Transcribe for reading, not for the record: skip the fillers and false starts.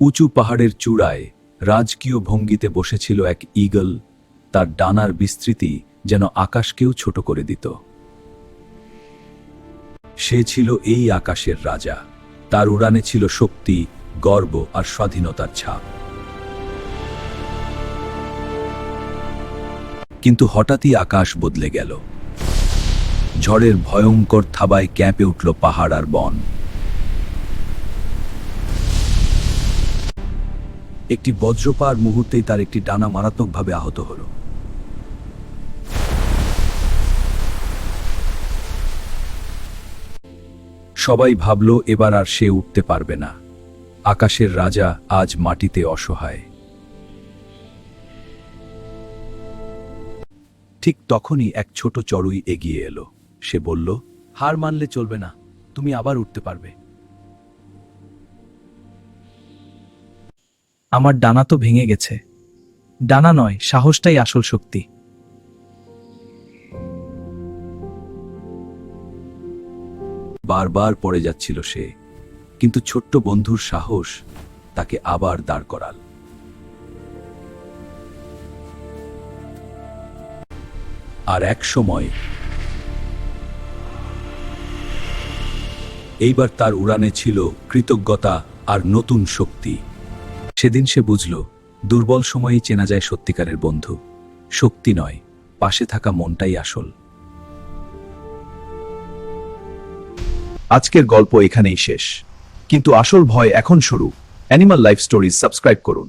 উঁচু পাহাড়ের চূড়ায় রাজকীয় ভঙ্গিতে বসেছিল এক ঈগল। তার ডানার বিস্তৃতি যেন আকাশকেও ছোট করে দিত। সে ছিল এই আকাশের রাজা। তার উড়ানে ছিল শক্তি, গর্ব আর স্বাধীনতার ছাপ। কিন্তু হঠাৎই আকাশ বদলে গেল। ঝড়ের ভয়ঙ্কর থাবায় ক্যাঁপে উঠল পাহাড় আর বন। একটি বজ্রপাত মুহূর্তেই তার একটি ডানা মারাত্মকভাবে আহত হল। সবাই ভাবল এবার আর সে উঠতে পারবে না। আকাশের রাজা আজ মাটিতে অসহায়। ঠিক তখনই এক ছোট চড়ুই এগিয়ে এলো। সে বলল, হার মানলে চলবে না, তুমি আবার উঠতে পারবে। আমার ডানা তো ভেঙে গেছে। ডানা নয়, সাহসটাই আসল শক্তি। বারবার পড়ে যাচ্ছিল সে, কিন্তু ছোট্ট বন্ধুর সাহস তাকে আবার দাঁড় করাল। আর এক সময় এইবার তার উড়ানে ছিল কৃতজ্ঞতা আর নতুন শক্তি। সেদিন সে বুঝল, দুর্বল সময়েই চেনা যায় সত্যিকারের বন্ধু। শক্তি নয়, পাশে থাকা মনটাই আসল। আজকের গল্প এখানেই শেষ, কিন্তু আসল ভয় এখন শুরু। অ্যানিমাল লাইফ স্টোরিজ সাবস্ক্রাইব করুন।